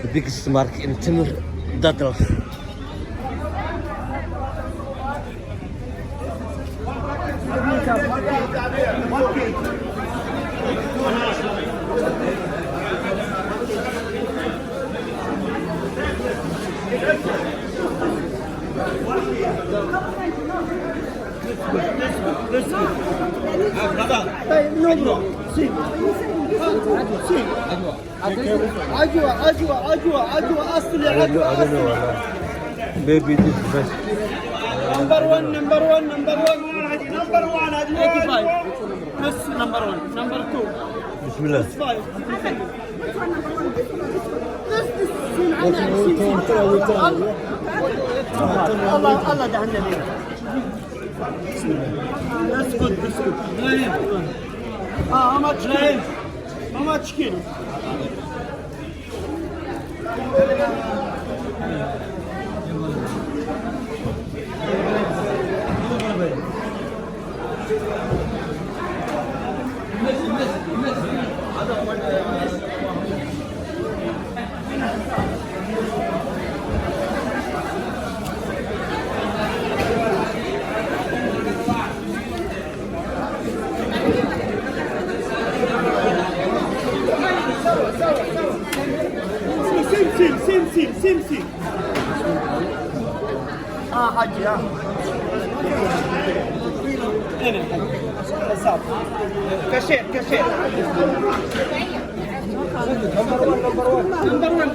the biggest market in Timur Dadal. عجوة أصلي عجوة. Maybe this is best. نمبر 1 نمبر 1 نمبر 1 نمبر 1 هذه 85 بس نمبر 1 نمبر 2 بسم الله. الله ده النبي. اسكت اسكت. how much kilo? سمسم حجي هنا حساب كاشير نمبر 1